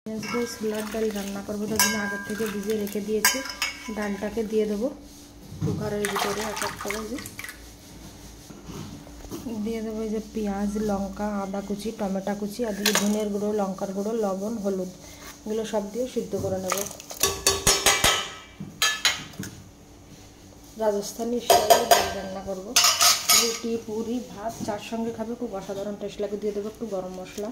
ছোলার ডাল রান্না করবো, তার জন্য আগের থেকে ভিজিয়ে রেখে দিয়েছি। ডালটাকে দিয়ে দেবো কুকারের ভিতরে এক এক করে। দিয়ে দেবো এই যে পেঁয়াজ, লঙ্কা, আদা কুচি, টমেটো কুচি, আর দিয়ে ধনের গুঁড়ো, লঙ্কার গুঁড়ো, লবণ, হলুদ, এগুলো সব দিয়ে সিদ্ধ করে নেব। রাজস্থানি স্টাইলে ডাল রান্না করব। রুটি, পুরি, ভাত, চার সঙ্গে খাবে, খুব অসাধারণ টেস্ট লাগে। দিয়ে দেবো একটু গরম মশলা,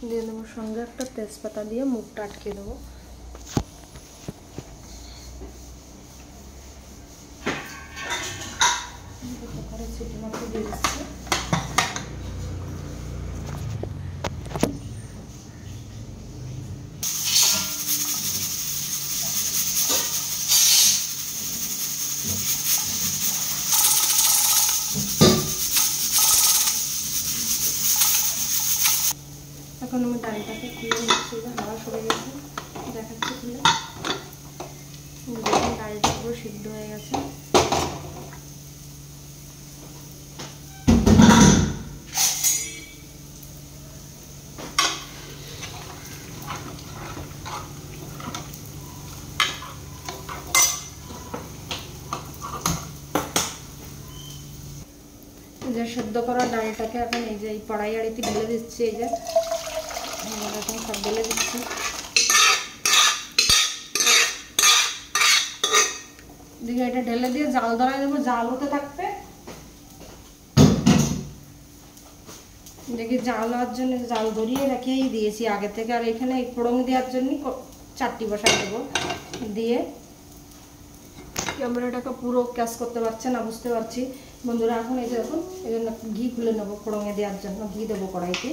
দিয়ে দেবো সঙ্গে একটা তেজপাতা দিয়ে মুখটা আটকে দেবো। সিটি মারতে দিয়ে দিচ্ছি। এখন আমি ডালটাকে খুলে নিচ্ছি, হাওয়া সরে গেছে, দেখাচ্ছি খুলে। ডালটা পুরো সিদ্ধ হয়ে গেছে। যে সেদ্ধ করা ডালটাকে এখন এই যে এই কড়াই আড়িতে ঢেলে দিচ্ছি। এই যে এখন সব ঢেলে দিচ্ছি। দিকে এটা ঢেলে দিয়ে জাল ধরাই দেবো, জাল হতে থাকবে। দেখি জাল হওয়ার জন্য জাল ধরিয়ে রেখেই দিয়েছি আগে থেকে। আর এখানে এই ফোড়ন দেওয়ার জন্য চারটি বসাই দেবো। দিয়ে ক্যামেরাটাকে পুরো ক্যাচ করতে পারছে না, বুঝতে পারছি বন্ধুরা। এখন এই যে দেখুন, এই জন্য ঘি খুলে নেবো ফোড়নে দেওয়ার জন্য। ঘি দেবো কড়াইতে।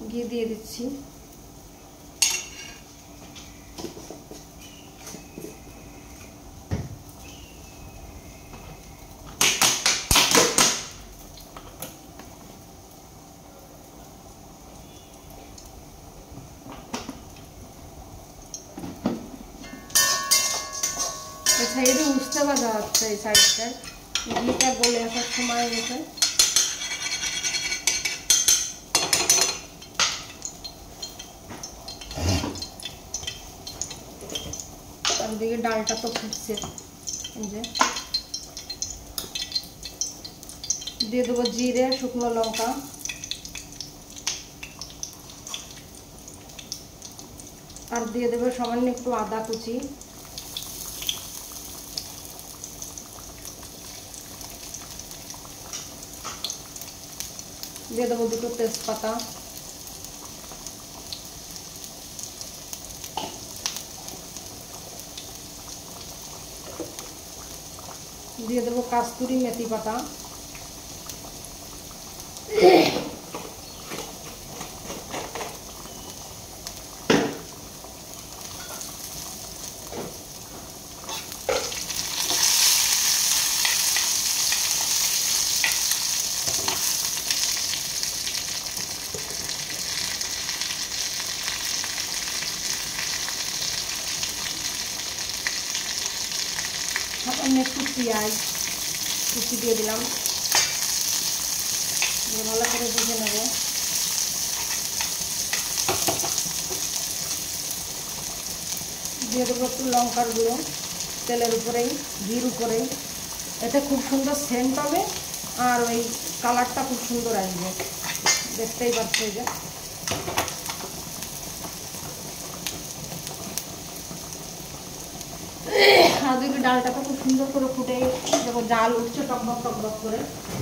ঘি দিয়ে দিচ্ছি। এই সাইডে উঠতে বাজা হচ্ছে, এই সাইডটায় ঘিটা গলে আসার সময় গেছে। দিকে ডালটা তো ফুটছে। এই যে দিয়ে দেবো জিরে, শুকনো লঙ্কা, আর দিয়ে দেবো সামান্য একটু আদা কুচি। দিয়ে দেবো দুটো তেজপাতা। দিয়ে দেবো কাস্তুরি মেথি পাতা। সামান্য একটু পেঁয়াজ কুচি দিয়ে দিলাম, ভালো করে ভেজে নেব। দিয়ে দেবো একটু লঙ্কার গুঁড়ো তেলের উপরেই, ঘির উপরেই। এতে খুব সুন্দর সেন্ট হবে, আর ওই কালারটা খুব সুন্দর আসবে, দেখতেই পাচ্ছি। যে আজকে ডালটা তো খুব সুন্দর করে ফুটে দেখো, জাল উঠছে টকবক টকবক করে।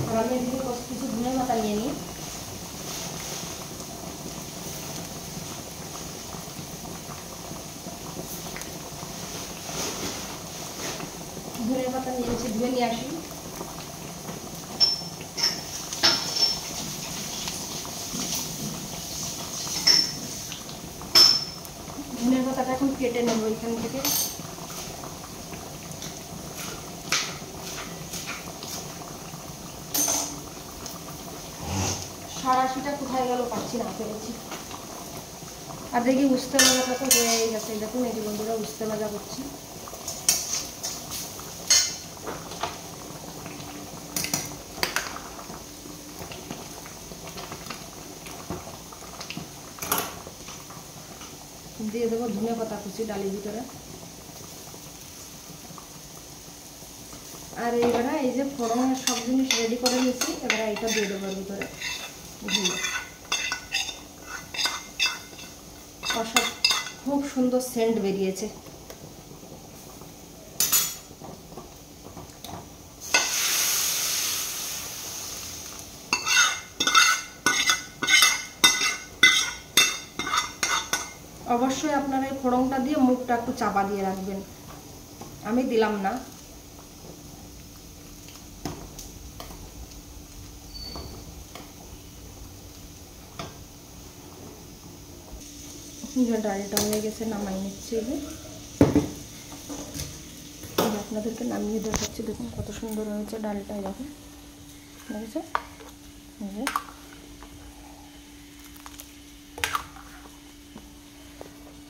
আর আমি এদিকে কিছু ধনে পাতা নিয়ে নিই। ধনে পাতা নিয়েছি, ধুয়ে নিয়ে আসি। ধনে পাতাটা এখন কেটে নেবো এখান থেকে। সারাশিটা কোথায় গেল পাচ্ছি না, পেরেছি। আর দেখি উস্তে ভাজাটা তো হয়ে গেছে, দেখুন এই যে বন্ধুরা উস্তে ভাজা করছি। দিয়ে দেবো ধনে পাতা কুচি ডালের ভিতরে। আর এবারে এই যে ফোড়নের সব জিনিস রেডি করে নিয়েছি, এবারে এটা দিয়ে দেবো ভিতরে ঘিয়ে। খুব সুন্দর সেন্ট বেরিয়েছে। অবশ্যই আপনারা এই ফোড়নটা দিয়ে মুখটা একটু চাপা দিয়ে রাখবেন, আমি দিলাম না। ডালটা হয়ে গেছে, নামাই নিচ্ছি। আপনাদেরকে নামিয়ে দেখাচ্ছি, দেখুন কত সুন্দর হয়েছে ডালটা। এরকম দেখেছে।